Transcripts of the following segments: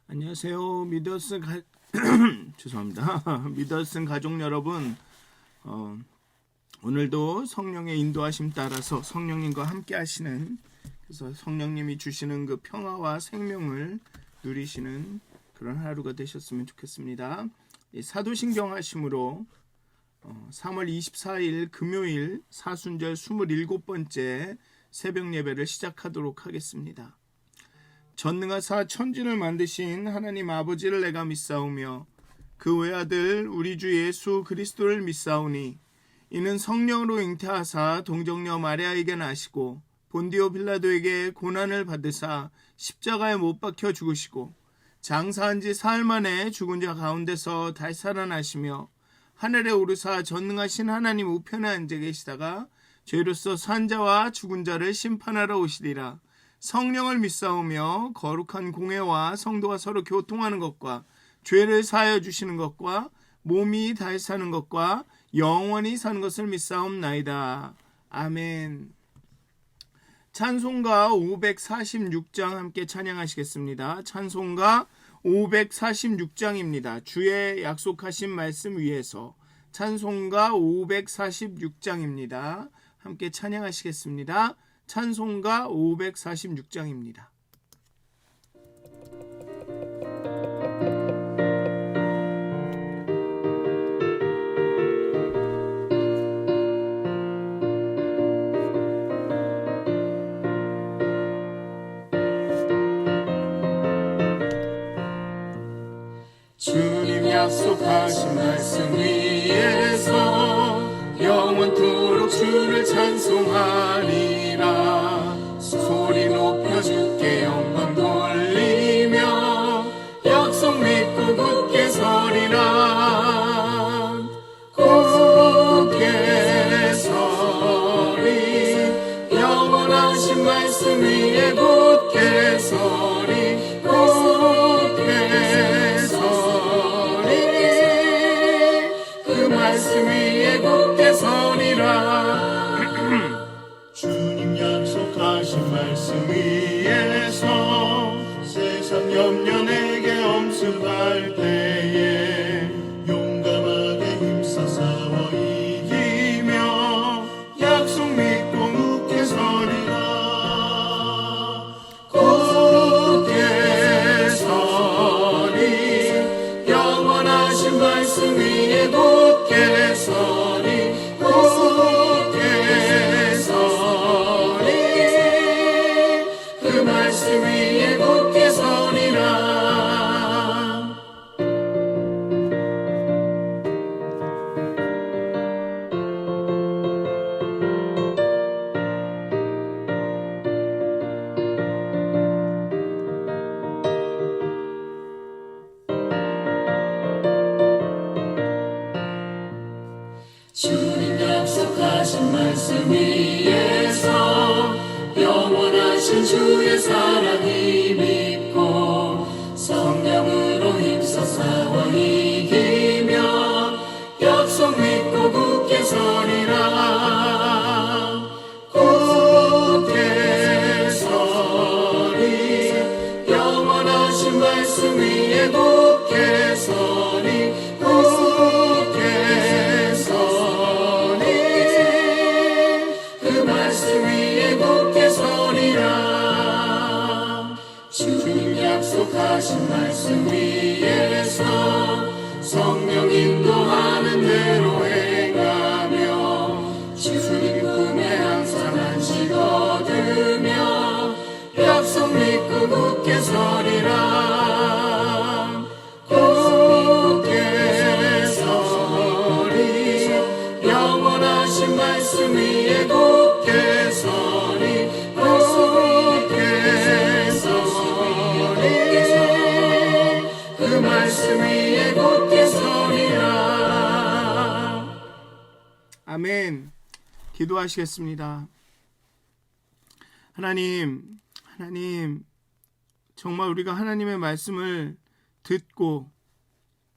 안녕하세요. 죄송합니다. 미더슨 가족 여러분, 오늘도 성령의 인도하심 따라서 성령님과 함께 하시는, 그래서 성령님이 주시는 그 평화와 생명을 누리시는 그런 하루가 되셨으면 좋겠습니다. 사도신경 하심으로 3월 24일 금요일 사순절 27번째 새벽 예배를 시작하도록 하겠습니다. 전능하사 천지를 만드신 하나님 아버지를 내가 믿사오며 그 외아들 우리 주 예수 그리스도를 믿사오니 이는 성령으로 잉태하사 동정녀 마리아에게 나시고 본디오 빌라도에게 고난을 받으사 십자가에 못 박혀 죽으시고 장사한 지 사흘 만에 죽은 자 가운데서 다시 살아나시며 하늘에 오르사 전능하신 하나님 우편에 앉아 계시다가 죄로서 산 자와 죽은 자를 심판하러 오시리라. 성령을 믿사오며 거룩한 공회와 성도가 서로 교통하는 것과 죄를 사하여 주시는 것과 몸이 다시 사는 것과 영원히 사는 것을 믿사옵나이다. 아멘. 찬송가 546장 함께 찬양하시겠습니다. 찬송가 546장입니다. 주의 약속하신 말씀 위에서 찬송가 546장입니다. 함께 찬양하시겠습니다. 찬송가 546장입니다. 주님 약속하신 말씀 위에서 영원토록 주를 찬송하리라. 소리 높여 주께 영광 돌리며 약속 믿고 굳게 서리라. 굳게 서리 영원하신 말씀 위에 굳게 서리. 굳게 서리 그 말씀 위에 굳게 서리라. 주님 약속하신 말씀 위에서 세상 염려 내게 엄습할 때에 용감하게 힘써 싸워 이기며 약속 믿고 굳게 서리라. 굳게 서리 영원하신 말씀 위에 굳게 서리. 굳게 서리 그 말씀 위에 굳게 서리라. 주님 약속하신 말씀 위에서 영원하신 주의 사랑이 믿고 성령으로 힘써 싸워 이기며 약속 믿고 굳게 서리라. 굳게 서리 영원하신 말씀 위에 굳게 서리. 굳게 서리 그 말씀 위에 굳게 서리라. 주님 약속하신 말씀 위에서 성령 인도하는 대로 행하며 주님 꿈에 항상 안식 얻으며 약속 믿고 굳게 서리라. 굳게 서리 영원하신 말씀 위에 굳게 서리. 굳게 서리 그 말씀 위에 굳게 서리라. 아멘. 기도하시겠습니다. 하나님, 정말 우리가 하나님의 말씀을 듣고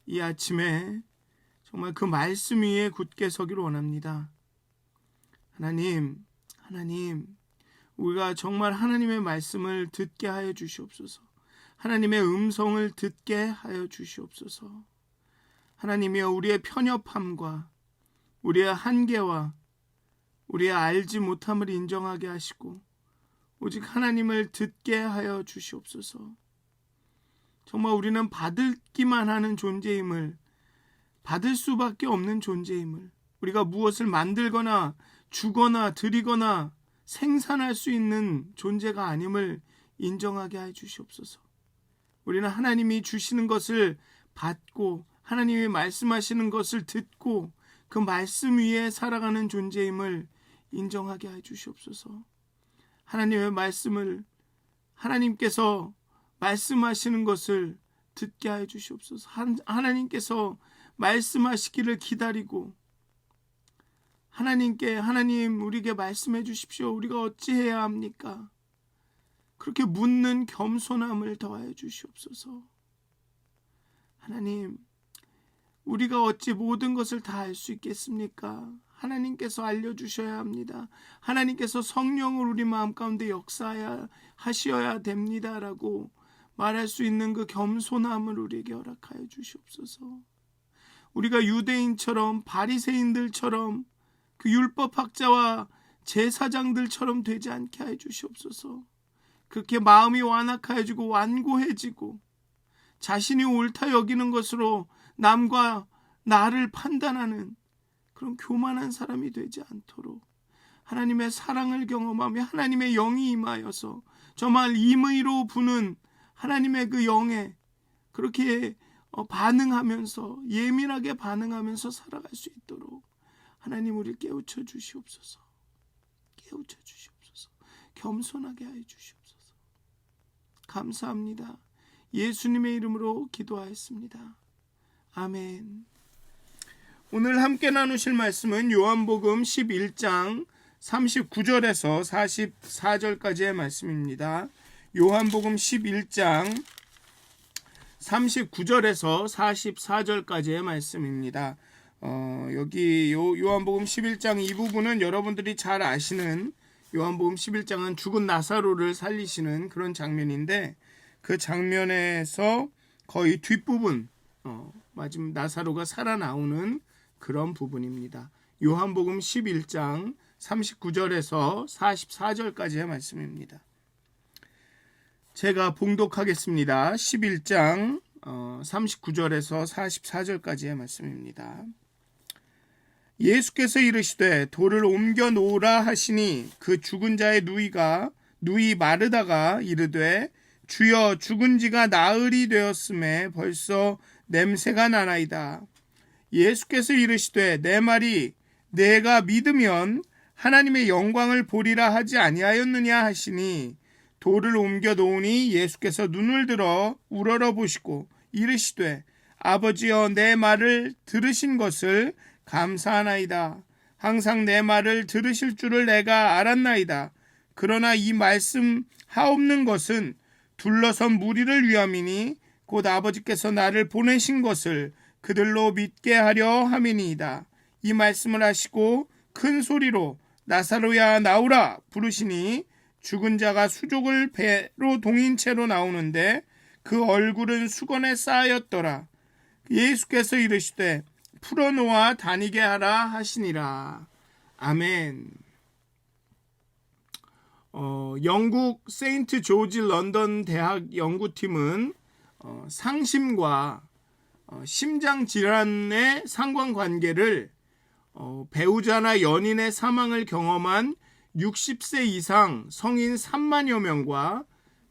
이 아침에 정말 그 말씀 위에 굳게 서기를 원합니다. 하나님, 우리가 정말 하나님의 말씀을 듣게 하여 주시옵소서. 하나님의 음성을 듣게 하여 주시옵소서. 하나님이여, 우리의 편협함과 우리의 한계와 우리의 알지 못함을 인정하게 하시고 오직 하나님을 듣게 하여 주시옵소서. 정말 우리는 받기만 하는 존재임을, 받을 수밖에 없는 존재임을, 우리가 무엇을 만들거나 주거나 드리거나 생산할 수 있는 존재가 아님을 인정하게 해 주시옵소서. 우리는 하나님이 주시는 것을 받고 하나님이 말씀하시는 것을 듣고 그 말씀 위에 살아가는 존재임을 인정하게 해 주시옵소서. 하나님의 말씀을, 하나님께서 말씀하시는 것을 듣게 해 주시옵소서. 하나님께서 말씀하시기를 기다리고 하나님 우리에게 말씀해 주십시오. 우리가 어찌해야 합니까? 그렇게 묻는 겸손함을 더하여 주시옵소서. 하나님, 우리가 어찌 모든 것을 다 알 수 있겠습니까? 하나님께서 알려주셔야 합니다. 하나님께서 성령을 우리 마음 가운데 역사하셔야 됩니다라고 말할 수 있는 그 겸손함을 우리에게 허락하여 주시옵소서. 우리가 유대인처럼 바리새인들처럼 그 율법학자와 제사장들처럼 되지 않게 하여 주시옵소서. 그렇게 마음이 완악해지고 완고해지고 자신이 옳다 여기는 것으로 남과 나를 판단하는 그런 교만한 사람이 되지 않도록 하나님의 사랑을 경험하며 하나님의 영이 임하여서 정말 임의로 부는 하나님의 그 영에 그렇게 반응하면서 예민하게 반응하면서 살아갈 수 있도록 하나님 우리를 깨우쳐 주시옵소서. 깨우쳐 주시옵소서. 겸손하게 하여 주시옵소서. 감사합니다. 예수님의 이름으로 기도하였습니다. 아멘. 오늘 함께 나누실 말씀은 요한복음 11장 39절에서 44절까지의 말씀입니다. 요한복음 11장 39절에서 44절까지의 말씀입니다. 여기 요한복음 11장 이 부분은 여러분들이 잘 아시는 요한복음 11장은 죽은 나사로를 살리시는 그런 장면인데 그 장면에서 거의 뒷부분 마지막 나사로가 살아나오는 그런 부분입니다. 요한복음 11장 39절에서 44절까지의 말씀입니다. 제가 봉독하겠습니다. 11장 39절에서 44절까지의 말씀입니다. 예수께서 이르시되 돌을 옮겨 놓으라 하시니 그 죽은 자의 누이 마르다가 이르되 주여 죽은 지가 나흘이 되었음에 벌써 냄새가 나나이다. 예수께서 이르시되 내 말이 내가 믿으면 하나님의 영광을 보리라 하지 아니하였느냐 하시니 돌을 옮겨 놓으니 예수께서 눈을 들어 우러러 보시고 이르시되 아버지여 내 말을 들으신 것을 감사하나이다. 항상 내 말을 들으실 줄을 내가 알았나이다. 그러나 이 말씀 하옵는 것은 둘러선 무리를 위함이니 곧 아버지께서 나를 보내신 것을 그들로 믿게 하려 함이니이다. 이 말씀을 하시고 큰 소리로 나사로야 나오라 부르시니 죽은 자가 수족을 배로 동인 채로 나오는데 그 얼굴은 수건에 쌓였더라. 예수께서 이르시되 풀어놓아 다니게 하라 하시니라. 아멘. 영국 세인트 조지 런던 대학 연구팀은 상심과 심장 질환의 상관관계를 배우자나 연인의 사망을 경험한 60세 이상 성인 3만여 명과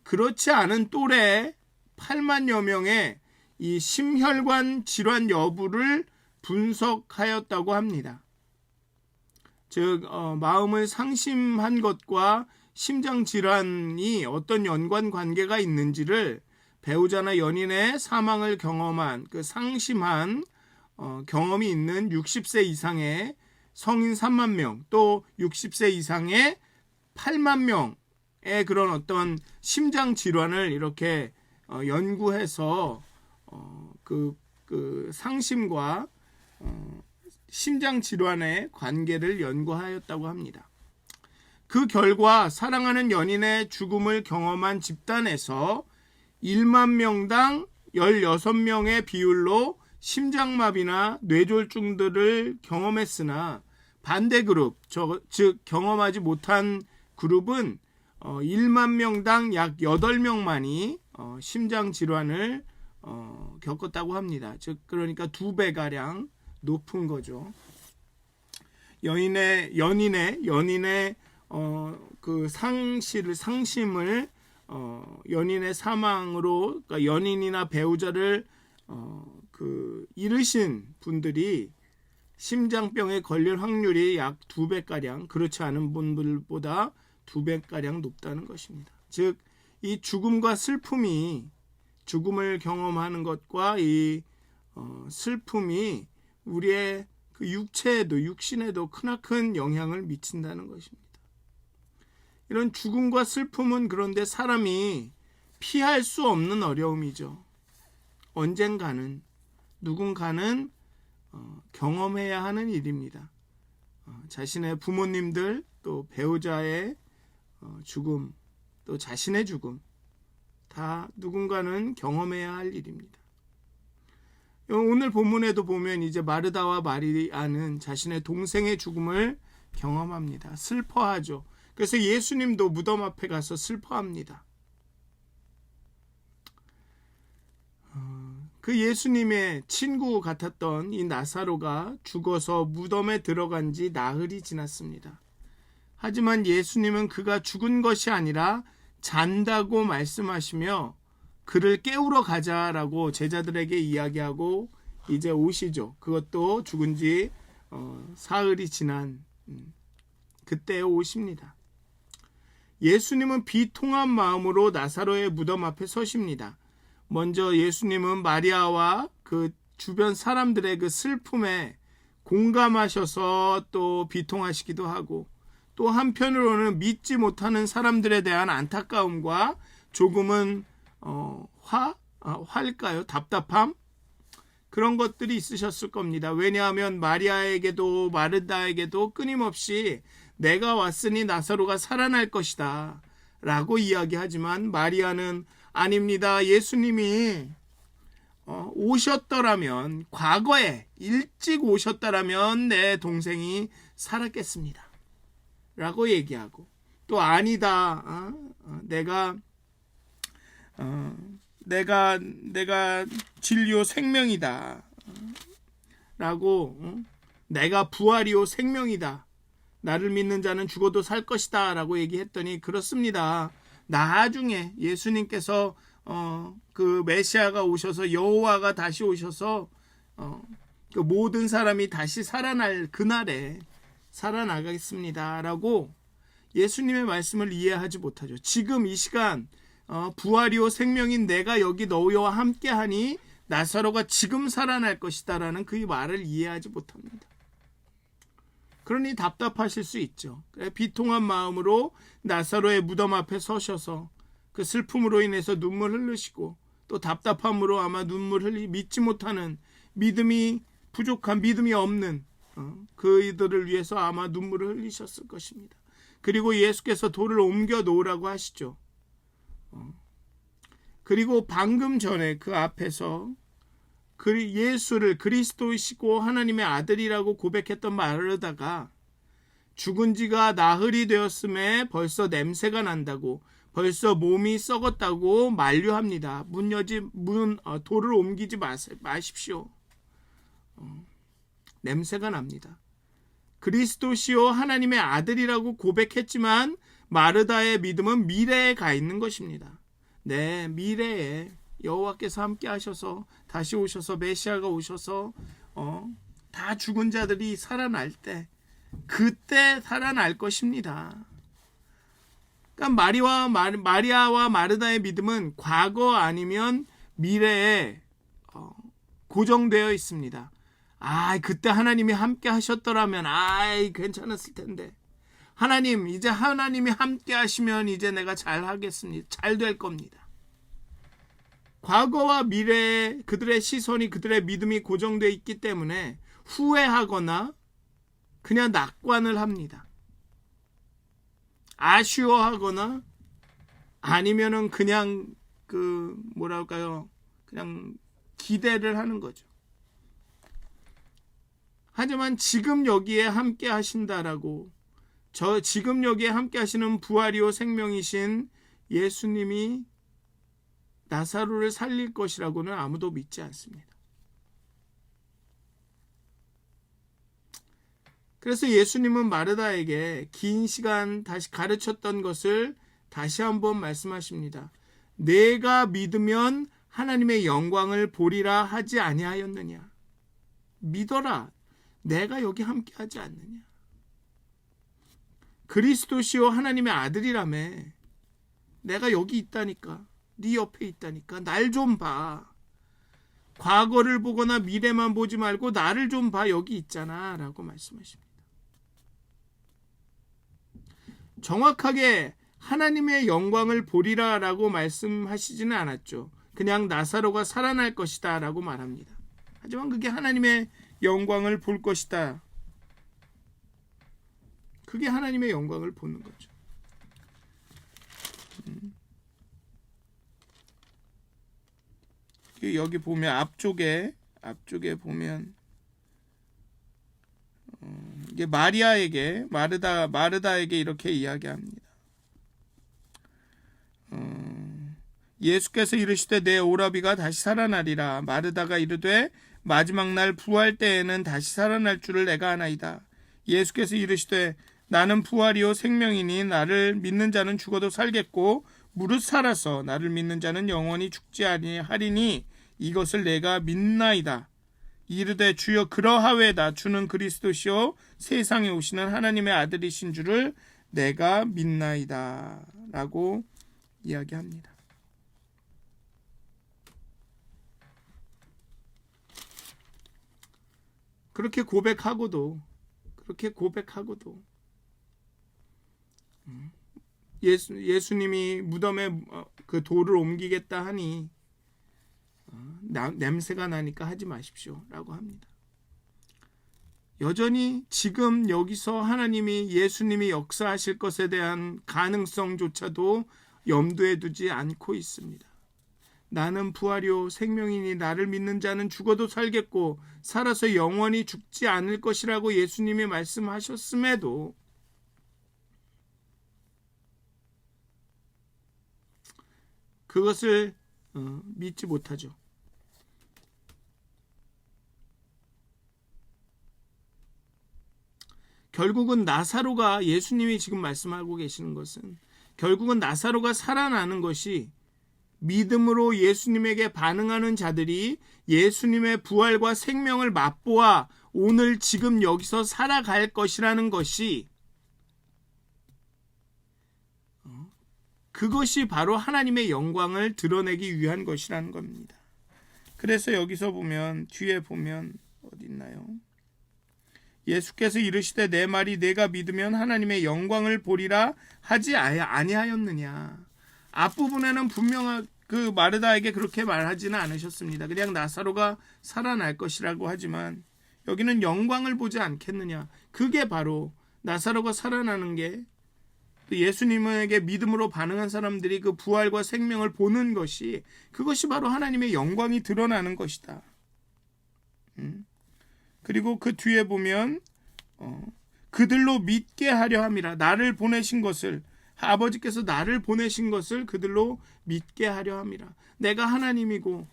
그렇지 않은 또래 8만여 명의 이 심혈관 질환 여부를 분석하였다고 합니다. 즉 마음을 상심한 것과 심장 질환이 어떤 연관 관계가 있는지를 배우자나 연인의 사망을 경험한 그 상심한 경험이 있는 60세 이상의 성인 3만 명, 또 60세 이상의 8만 명의 그런 어떤 심장 질환을 이렇게 연구해서 그 상심과 심장 질환의 관계를 연구하였다고 합니다. 그 결과 사랑하는 연인의 죽음을 경험한 집단에서 1만 명당 16명의 비율로 심장마비나 뇌졸중들을 경험했으나 반대 그룹, 즉 경험하지 못한 그룹은 1만 명당 약 8명만이 심장 질환을 겪었다고 합니다. 즉 그러니까 2배가량 높은 거죠. 연인의 그 상심을 연인의 사망으로, 그러니까 연인이나 배우자를 잃으신 분들이 심장병에 걸릴 확률이 약 2배가량, 그렇지 않은 분들보다 2배가량 높다는 것입니다. 즉 이 죽음과 슬픔이, 죽음을 경험하는 것과 이 슬픔이 우리의 그 육신에도 크나큰 영향을 미친다는 것입니다. 이런 죽음과 슬픔은 그런데 사람이 피할 수 없는 어려움이죠. 언젠가는 누군가는 경험해야 하는 일입니다. 자신의 부모님들, 또 배우자의 죽음, 또 자신의 죽음, 다 누군가는 경험해야 할 일입니다. 오늘 본문에도 보면 이제 마르다와 마리아는 자신의 동생의 죽음을 경험합니다. 슬퍼하죠. 그래서 예수님도 무덤 앞에 가서 슬퍼합니다. 그 예수님의 친구 같았던 이 나사로가 죽어서 무덤에 들어간 지 나흘이 지났습니다. 하지만 예수님은 그가 죽은 것이 아니라 잔다고 말씀하시며 그를 깨우러 가자라고 제자들에게 이야기하고 이제 오시죠. 그것도 죽은 지 사흘이 지난 그때 오십니다. 예수님은 비통한 마음으로 나사로의 무덤 앞에 서십니다. 먼저 예수님은 마리아와 그 주변 사람들의 그 슬픔에 공감하셔서 또 비통하시기도 하고, 또 한편으로는 믿지 못하는 사람들에 대한 안타까움과 조금은 화일까요? 답답함? 그런 것들이 있으셨을 겁니다. 왜냐하면 마리아에게도 마르다에게도 끊임없이 내가 왔으니 나사로가 살아날 것이다 라고 이야기하지만, 마리아는 아닙니다. 예수님이 오셨더라면, 과거에 일찍 오셨더라면 내 동생이 살았겠습니다 라고 얘기하고, 또 아니다, 내가 진리요 생명이다 라고, 내가 부활이요 생명이다, 나를 믿는 자는 죽어도 살 것이다 라고 얘기했더니, 그렇습니다. 나중에 예수님께서 그 메시아가 오셔서, 여호와가 다시 오셔서 그 모든 사람이 다시 살아날 그날에 살아나가겠습니다 라고 예수님의 말씀을 이해하지 못하죠. 지금 이 시간 부활이요 생명인 내가 여기 너희와 함께하니 나사로가 지금 살아날 것이다 라는 그 말을 이해하지 못합니다. 그러니 답답하실 수 있죠. 비통한 마음으로 나사로의 무덤 앞에 서셔서 그 슬픔으로 인해서 눈물 흘리시고, 또 답답함으로 아마 믿지 못하는, 믿음이 부족한, 믿음이 없는 그이들을 위해서 아마 눈물을 흘리셨을 것입니다. 그리고 예수께서 돌을 옮겨 놓으라고 하시죠. 그리고 방금 전에 그 앞에서 예수를 그리스도이시고 하나님의 아들이라고 고백했던 마르다가 죽은 지가 나흘이 되었음에 벌써 냄새가 난다고, 벌써 몸이 썩었다고 만류합니다. 돌을 옮기지 마십시오. 냄새가 납니다. 그리스도시요 하나님의 아들이라고 고백했지만 마르다의 믿음은 미래에 가 있는 것입니다. 네, 미래에 여호와께서 함께 하셔서 다시 오셔서 메시아가 오셔서 다 죽은 자들이 살아날 때, 그때 살아날 것입니다. 그러니까 마리아와 마르다의 믿음은 과거 아니면 미래에 고정되어 있습니다. 그때 하나님이 함께 하셨더라면 괜찮았을 텐데, 이제 하나님이 함께 하시면 이제 내가 잘 하겠습니다. 잘 될 겁니다. 과거와 미래에 그들의 시선이, 그들의 믿음이 고정되어 있기 때문에 후회하거나 그냥 낙관을 합니다. 아쉬워하거나 아니면은 그냥 뭐랄까요? 그냥 기대를 하는 거죠. 하지만 지금 여기에 함께 하신다라고, 지금 여기에 함께 하시는 부활이요 생명이신 예수님이 나사로를 살릴 것이라고는 아무도 믿지 않습니다. 그래서 예수님은 마르다에게 긴 시간 다시 가르쳤던 것을 다시 한번 말씀하십니다. 내가 믿으면 하나님의 영광을 보리라 하지 아니하였느냐. 믿어라. 내가 여기 함께 하지 않느냐. 그리스도시요 하나님의 아들이라며. 내가 여기 있다니까. 네 옆에 있다니까. 날 좀 봐. 과거를 보거나 미래만 보지 말고 나를 좀 봐. 여기 있잖아 라고 말씀하십니다. 정확하게 하나님의 영광을 보리라 라고 말씀하시지는 않았죠. 그냥 나사로가 살아날 것이다 라고 말합니다. 하지만 그게 하나님의 영광을 볼 것이다. 그게 하나님의 영광을 보는 거죠. 여기 보면 앞쪽에 보면 이게 마리아에게 마르다에게 이렇게 이야기합니다. 예수께서 이르시되 내 오라비가 다시 살아나리라. 마르다가 이르되 마지막 날 부활 때에는 다시 살아날 줄을 내가 아나이다. 예수께서 이르시되 나는 부활이요 생명이니 나를 믿는 자는 죽어도 살겠고 무릇 살아서 나를 믿는 자는 영원히 죽지 아니하리니 이것을 내가 믿나이다. 이르되 주여 그러하외다. 주는 그리스도시요 세상에 오시는 하나님의 아들이신 줄을 내가 믿나이다 라고 이야기합니다. 그렇게 고백하고도 예수님이 무덤에 그 돌을 옮기겠다 하니 냄새가 나니까 하지 마십시오 라고 합니다. 여전히 지금 여기서 하나님이 예수님이 역사하실 것에 대한 가능성조차도 염두에 두지 않고 있습니다. 나는 부활이요 생명이니 나를 믿는 자는 죽어도 살겠고 살아서 영원히 죽지 않을 것이라고 예수님이 말씀하셨음에도 그것을 믿지 못하죠. 결국은 나사로가, 예수님이 지금 말씀하고 계시는 것은 결국은 나사로가 살아나는 것이 믿음으로 예수님에게 반응하는 자들이 예수님의 부활과 생명을 맛보아 오늘 지금 여기서 살아갈 것이라는 것이, 그것이 바로 하나님의 영광을 드러내기 위한 것이라는 겁니다. 그래서 여기서 보면, 뒤에 보면 어디 있나요? 예수께서 이르시되 내 말이 내가 믿으면 하나님의 영광을 보리라 하지 아니하였느냐. 앞부분에는 분명한 그 마르다에게 그렇게 말하지는 않으셨습니다. 그냥 나사로가 살아날 것이라고 하지만 여기는 영광을 보지 않겠느냐. 그게 바로 나사로가 살아나는 게 예수님에게 믿음으로 반응한 사람들이 그 부활과 생명을 보는 것이, 그것이 바로 하나님의 영광이 드러나는 것이다. 그리고 그 뒤에 보면 그들로 믿게 하려 함이라. 나를 보내신 것을, 아버지께서 나를 보내신 것을 그들로 믿게 하려 함이라. 내가 하나님이고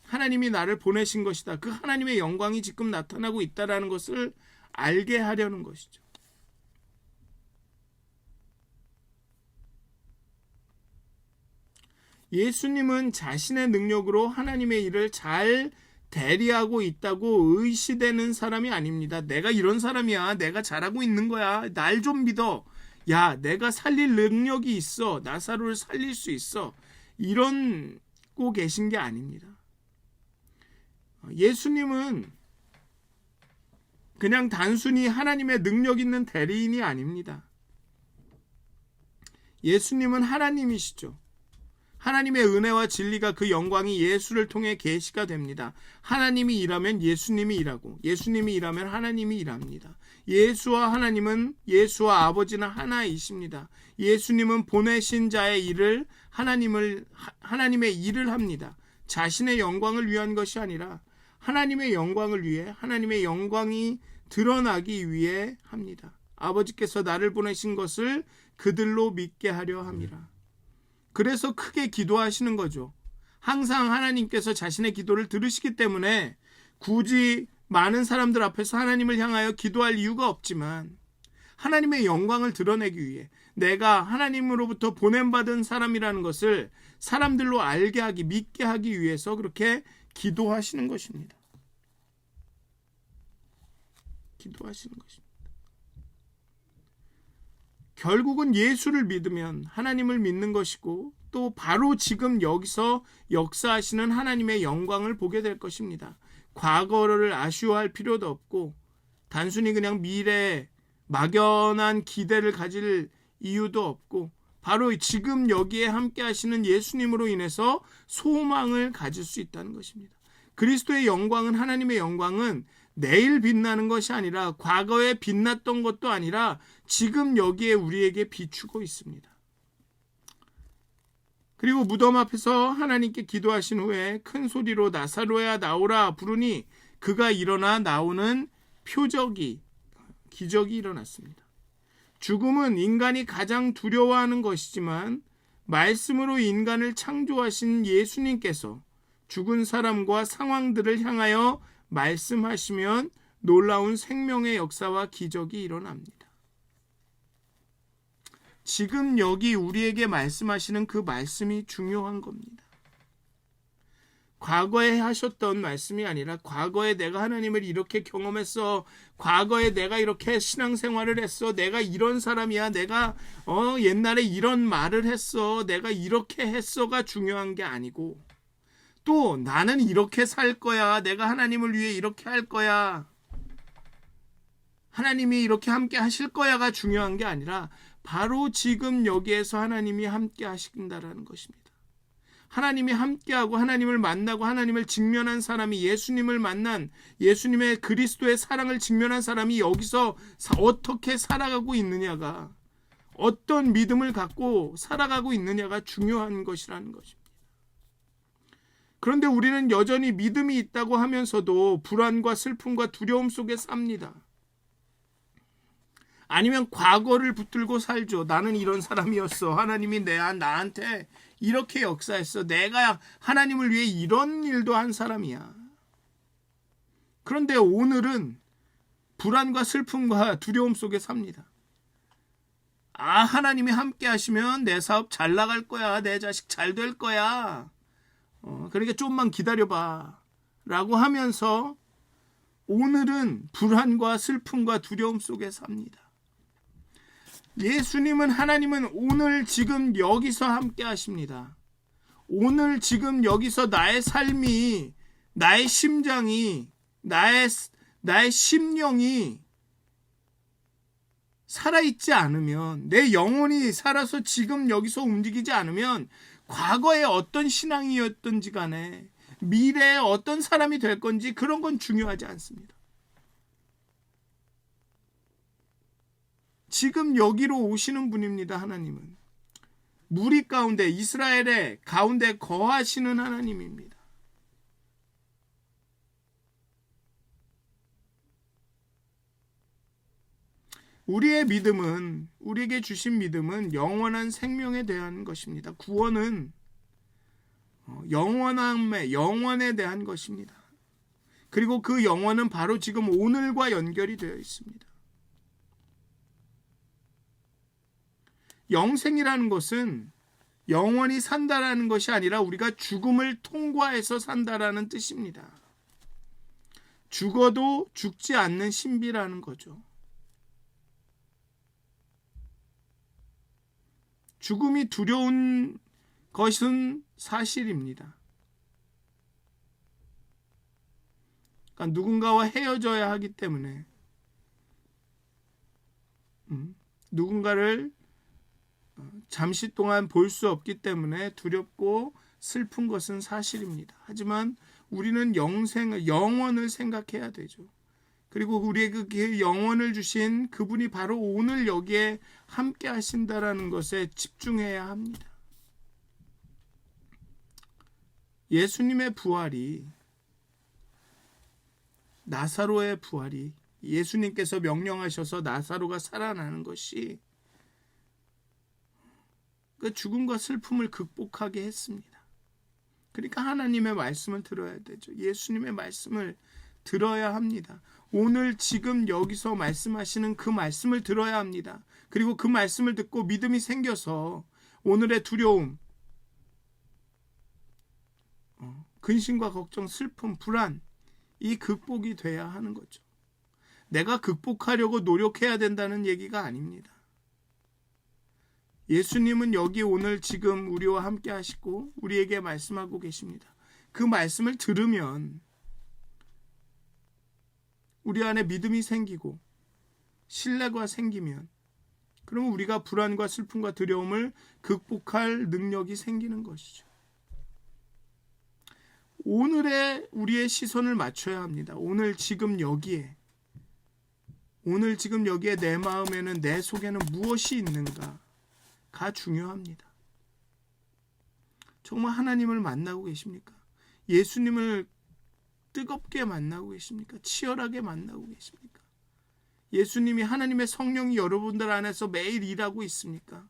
하나님이 나를 보내신 것이다. 그 하나님의 영광이 지금 나타나고 있다라는 것을 알게 하려는 것이죠. 예수님은 자신의 능력으로 하나님의 일을 잘 대리하고 있다고 의시되는 사람이 아닙니다. 내가 이런 사람이야. 내가 잘하고 있는 거야. 날 좀 믿어. 야, 내가 살릴 능력이 있어. 나사로를 살릴 수 있어. 이러고 계신 게 아닙니다. 예수님은 그냥 단순히 하나님의 능력 있는 대리인이 아닙니다. 예수님은 하나님이시죠. 하나님의 은혜와 진리가 그 영광이 예수를 통해 계시가 됩니다. 하나님이 일하면 예수님이 일하고 예수님이 일하면 하나님이 일합니다. 예수와 하나님은 예수와 아버지는 하나이십니다. 예수님은 보내신 자의 일을 하나님의 일을 합니다. 자신의 영광을 위한 것이 아니라 하나님의 영광을 위해 하나님의 영광이 드러나기 위해 합니다. 아버지께서 나를 보내신 것을 그들로 믿게 하려 함이라. 그래서 크게 기도하시는 거죠. 항상 하나님께서 자신의 기도를 들으시기 때문에 굳이 많은 사람들 앞에서 하나님을 향하여 기도할 이유가 없지만 하나님의 영광을 드러내기 위해 내가 하나님으로부터 보냄받은 사람이라는 것을 사람들로 알게 하기, 믿게 하기 위해서 그렇게 기도하시는 것입니다. 기도하시는 것입니다. 결국은 예수를 믿으면 하나님을 믿는 것이고 또 바로 지금 여기서 역사하시는 하나님의 영광을 보게 될 것입니다. 과거를 아쉬워할 필요도 없고 단순히 그냥 미래에 막연한 기대를 가질 이유도 없고 바로 지금 여기에 함께 하시는 예수님으로 인해서 소망을 가질 수 있다는 것입니다. 그리스도의 영광은 하나님의 영광은 내일 빛나는 것이 아니라 과거에 빛났던 것도 아니라 지금 여기에 우리에게 비추고 있습니다. 그리고 무덤 앞에서 하나님께 기도하신 후에 큰 소리로 나사로야 나오라 부르니 그가 일어나 나오는 기적이 일어났습니다. 죽음은 인간이 가장 두려워하는 것이지만 말씀으로 인간을 창조하신 예수님께서 죽은 사람과 상황들을 향하여 말씀하시면 놀라운 생명의 역사와 기적이 일어납니다. 지금 여기 우리에게 말씀하시는 그 말씀이 중요한 겁니다. 과거에 하셨던 말씀이 아니라 과거에 내가 하나님을 이렇게 경험했어. 과거에 내가 이렇게 신앙생활을 했어. 내가 이런 사람이야. 내가 옛날에 이런 말을 했어. 내가 이렇게 했어가 중요한 게 아니고 또 나는 이렇게 살 거야. 내가 하나님을 위해 이렇게 할 거야. 하나님이 이렇게 함께 하실 거야가 중요한 게 아니라 바로 지금 여기에서 하나님이 함께 하신다라는 것입니다. 하나님이 함께하고 하나님을 만나고 하나님을 직면한 사람이 예수님을 만난 예수님의 그리스도의 사랑을 직면한 사람이 여기서 어떻게 살아가고 있느냐가 어떤 믿음을 갖고 살아가고 있느냐가 중요한 것이라는 것입니다. 그런데 우리는 여전히 믿음이 있다고 하면서도 불안과 슬픔과 두려움 속에 삽니다. 아니면 과거를 붙들고 살죠. 나는 이런 사람이었어. 하나님이 나한테 이렇게 역사했어. 내가 하나님을 위해 이런 일도 한 사람이야. 그런데 오늘은 불안과 슬픔과 두려움 속에 삽니다. 하나님이 함께 하시면 내 사업 잘 나갈 거야. 내 자식 잘 될 거야. 그러니까 좀만 기다려봐 라고 하면서 오늘은 불안과 슬픔과 두려움 속에 삽니다. 예수님은 하나님은 오늘 지금 여기서 함께 하십니다. 오늘 지금 여기서 나의 삶이 나의 심장이 나의 심령이 살아있지 않으면 내 영혼이 살아서 지금 여기서 움직이지 않으면 과거에 어떤 신앙이었던지 간에 미래에 어떤 사람이 될 건지 그런 건 중요하지 않습니다. 지금 여기로 오시는 분입니다. 하나님은 무리 가운데 이스라엘의 가운데 거하시는 하나님입니다. 우리의 믿음은 우리에게 주신 믿음은 영원한 생명에 대한 것입니다. 구원은 영원에 대한 것입니다. 그리고 그 영원은 바로 지금 오늘과 연결이 되어 있습니다. 영생이라는 것은 영원히 산다라는 것이 아니라 우리가 죽음을 통과해서 산다라는 뜻입니다. 죽어도 죽지 않는 신비라는 거죠. 죽음이 두려운 것은 사실입니다. 그러니까 누군가와 헤어져야 하기 때문에 누군가를 잠시 동안 볼 수 없기 때문에 두렵고 슬픈 것은 사실입니다. 하지만 우리는 영원을 생각해야 되죠. 그리고 우리에게 그 영원을 주신 그분이 바로 오늘 여기에 함께 하신다라는 것에 집중해야 합니다. 예수님의 부활이, 나사로의 부활이, 예수님께서 명령하셔서 나사로가 살아나는 것이 그 죽음과 슬픔을 극복하게 했습니다. 그러니까 하나님의 말씀을 들어야 되죠. 예수님의 말씀을 들어야 합니다. 오늘 지금 여기서 말씀하시는 그 말씀을 들어야 합니다. 그리고 그 말씀을 듣고 믿음이 생겨서 오늘의 두려움, 근심과 걱정, 슬픔, 불안, 이 극복이 돼야 하는 거죠. 내가 극복하려고 노력해야 된다는 얘기가 아닙니다. 예수님은 여기 오늘 지금 우리와 함께 하시고 우리에게 말씀하고 계십니다. 그 말씀을 들으면 우리 안에 믿음이 생기고 신뢰가 생기면 그러면 우리가 불안과 슬픔과 두려움을 극복할 능력이 생기는 것이죠. 오늘의 우리의 시선을 맞춰야 합니다. 오늘 지금 여기에 내 마음에는, 내 속에는 무엇이 있는가가 중요합니다. 정말 하나님을 만나고 계십니까? 예수님을 뜨겁게 만나고 계십니까? 치열하게 만나고 계십니까? 예수님이, 하나님의 성령이 여러분들 안에서 매일 일하고 있습니까?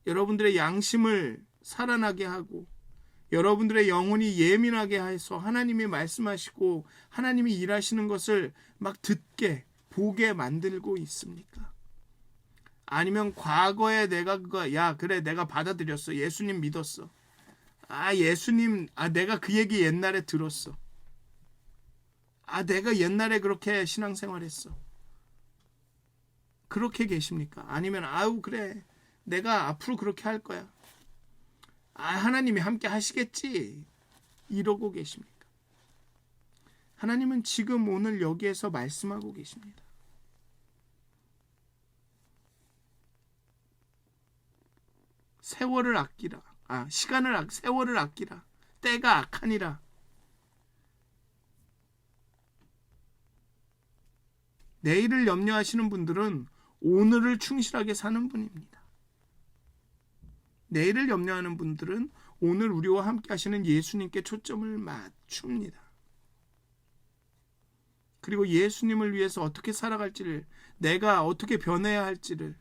여러분들의 양심을 살아나게 하고 여러분들의 영혼이 예민하게 해서 하나님이 말씀하시고 하나님이 일하시는 것을 막 듣게, 보게 만들고 있습니까? 아니면 과거에 내가 그래 내가 받아들였어. 예수님 믿었어. 예수님, 내가 그 얘기 옛날에 들었어. 내가 옛날에 그렇게 신앙생활했어. 그렇게 계십니까? 아니면 그래 내가 앞으로 그렇게 할 거야. 하나님이 함께 하시겠지. 이러고 계십니까? 하나님은 지금 오늘 여기에서 말씀하고 계십니다. 세월을 아끼라. 세월을 아끼라. 때가 악하니라. 내일을 염려하시는 분들은 오늘을 충실하게 사는 분입니다. 내일을 염려하는 분들은 오늘 우리와 함께 하시는 예수님께 초점을 맞춥니다. 그리고 예수님을 위해서 어떻게 살아갈지를, 내가 어떻게 변해야 할지를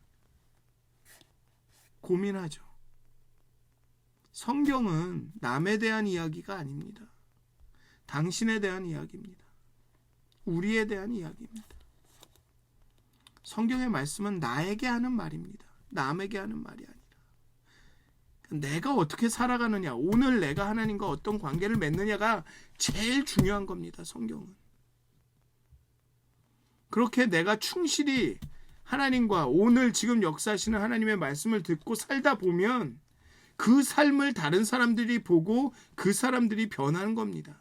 고민하죠. 성경은 남에 대한 이야기가 아닙니다. 당신에 대한 이야기입니다. 우리에 대한 이야기입니다. 성경의 말씀은 나에게 하는 말입니다. 남에게 하는 말이 아니라. 내가 어떻게 살아가느냐, 오늘 내가 하나님과 어떤 관계를 맺느냐가 제일 중요한 겁니다. 성경은. 그렇게 내가 충실히 하나님과 오늘 지금 역사하시는 하나님의 말씀을 듣고 살다 보면 그 삶을 다른 사람들이 보고 그 사람들이 변하는 겁니다.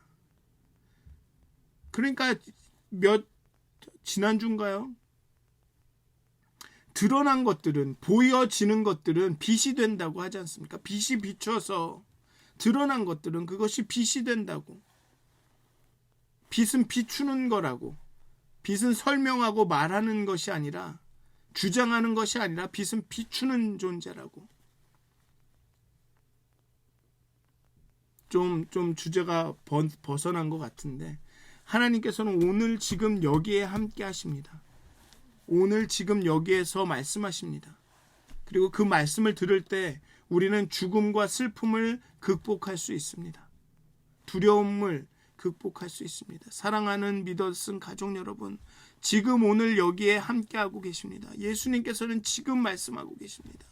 그러니까 지난주인가요? 드러난 것들은, 보여지는 것들은 빛이 된다고 하지 않습니까? 빛이 비춰서 드러난 것들은 그것이 빛이 된다고. 빛은 비추는 거라고. 빛은 설명하고 말하는 것이 아니라, 주장하는 것이 아니라 빛은 비추는 존재라고. 좀 주제가 벗어난 것 같은데, 하나님께서는 오늘 지금 여기에 함께 하십니다. 오늘 지금 여기에서 말씀하십니다. 그리고 그 말씀을 들을 때 우리는 죽음과 슬픔을 극복할 수 있습니다. 두려움을 극복할 수 있습니다. 사랑하는 믿었은 가족 여러분, 지금 오늘 여기에 함께하고 계십니다. 예수님께서는 지금 말씀하고 계십니다.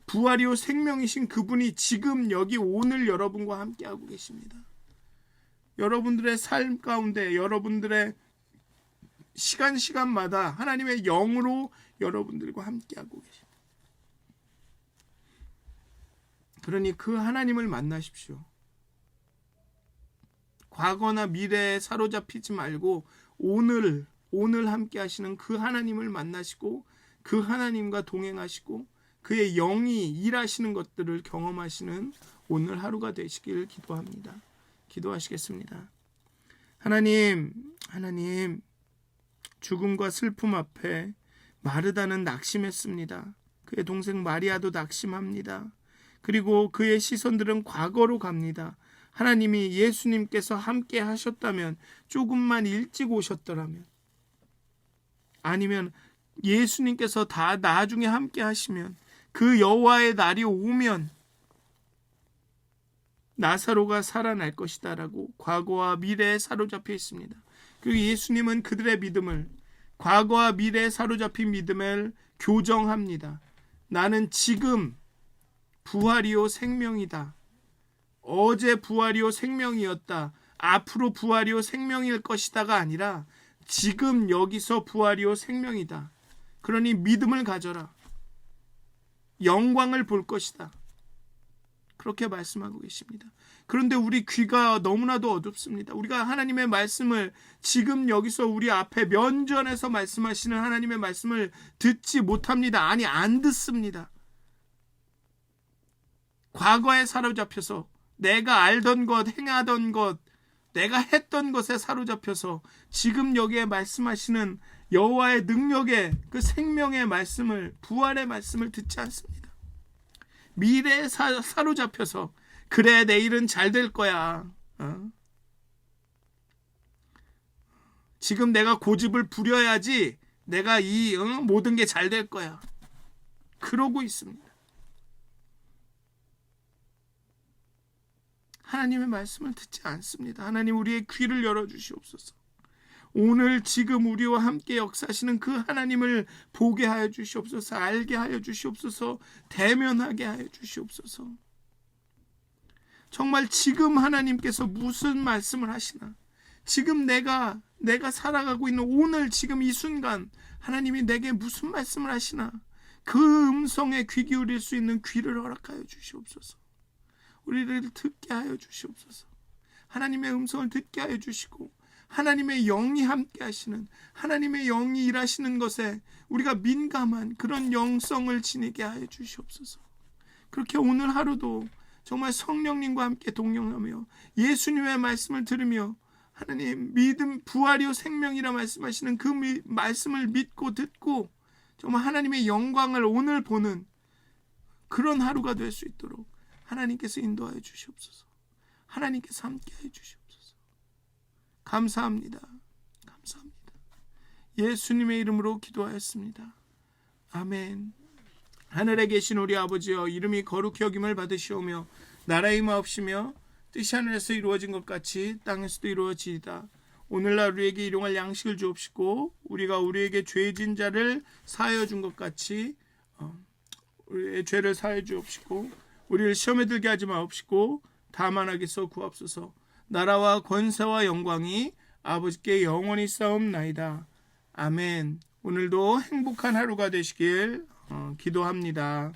부활이요 생명이신 그분이 지금 여기 오늘 여러분과 함께하고 계십니다. 여러분들의 삶 가운데, 여러분들의 시간마다 하나님의 영으로 여러분들과 함께하고 계십니다. 그러니 그 하나님을 만나십시오. 과거나 미래에 사로잡히지 말고 오늘 함께 하시는 그 하나님을 만나시고 그 하나님과 동행하시고 그의 영이 일하시는 것들을 경험하시는 오늘 하루가 되시길 기도합니다. 기도하시겠습니다. 하나님, 죽음과 슬픔 앞에 마르다는 낙심했습니다. 그의 동생 마리아도 낙심합니다. 그리고 그의 시선들은 과거로 갑니다. 하나님이 예수님께서 함께 하셨다면, 조금만 일찍 오셨더라면, 아니면 예수님께서 다 나중에 함께 하시면, 그 여호와의 날이 오면 나사로가 살아날 것이다 라고 과거와 미래에 사로잡혀 있습니다. 그리고 예수님은 그들의 믿음을, 과거와 미래에 사로잡힌 믿음을 교정합니다. 나는 지금 부활이요 생명이다. 어제 부활이요 생명이었다. 앞으로 부활이요 생명일 것이다가 아니라 지금 여기서 부활이요 생명이다. 그러니 믿음을 가져라. 영광을 볼 것이다. 그렇게 말씀하고 계십니다. 그런데 우리 귀가 너무나도 어둡습니다. 우리가 하나님의 말씀을 지금 여기서 우리 앞에 면전에서 말씀하시는 하나님의 말씀을 듣지 못합니다. 아니, 안 듣습니다. 과거에 사로잡혀서 내가 알던 것, 행하던 것, 내가 했던 것에 사로잡혀서 지금 여기에 말씀하시는 여호와의 능력의 그 생명의 말씀을, 부활의 말씀을 듣지 않습니다. 미래에 사로잡혀서 그래 내일은 잘 될 거야. 지금 내가 고집을 부려야지 내가 이 모든 게 잘 될 거야. 그러고 있습니다. 하나님의 말씀을 듣지 않습니다. 하나님, 우리의 귀를 열어주시옵소서. 오늘 지금 우리와 함께 역사하시는 그 하나님을 보게 하여 주시옵소서. 알게 하여 주시옵소서. 대면하게 하여 주시옵소서. 정말 지금 하나님께서 무슨 말씀을 하시나, 지금 내가 살아가고 있는 오늘 지금 이 순간 하나님이 내게 무슨 말씀을 하시나, 그 음성에 귀 기울일 수 있는 귀를 허락하여 주시옵소서. 우리를 듣게 하여 주시옵소서. 하나님의 음성을 듣게 하여 주시고, 하나님의 영이 함께 하시는, 하나님의 영이 일하시는 것에 우리가 민감한 그런 영성을 지니게 하여 주시옵소서. 그렇게 오늘 하루도 정말 성령님과 함께 동행하며 예수님의 말씀을 들으며, 하나님, 믿음, 부활이요 생명이라 말씀하시는 그 말씀을 믿고 듣고 정말 하나님의 영광을 오늘 보는 그런 하루가 될 수 있도록 하나님께서 인도하여 주시옵소서. 하나님께서 함께하여 주시옵소서. 감사합니다. 감사합니다. 예수님의 이름으로 기도하였습니다. 아멘. 하늘에 계신 우리 아버지여, 이름이 거룩히 여김을 받으시오며 나라의 임하옵시며 뜻이 하늘에서 이루어진 것 같이 땅에서도 이루어지이다. 오늘날 우리에게 일용할 양식을 주옵시고, 우리가 우리에게 죄진 자를 사하여 준 것 같이 우리의 죄를 사하여 주옵시고, 우리를 시험에 들게 하지 마옵시고 다만 악에서 구하옵소서. 나라와 권세와 영광이 아버지께 영원히 싸움나이다. 아멘. 오늘도 행복한 하루가 되시길 기도합니다.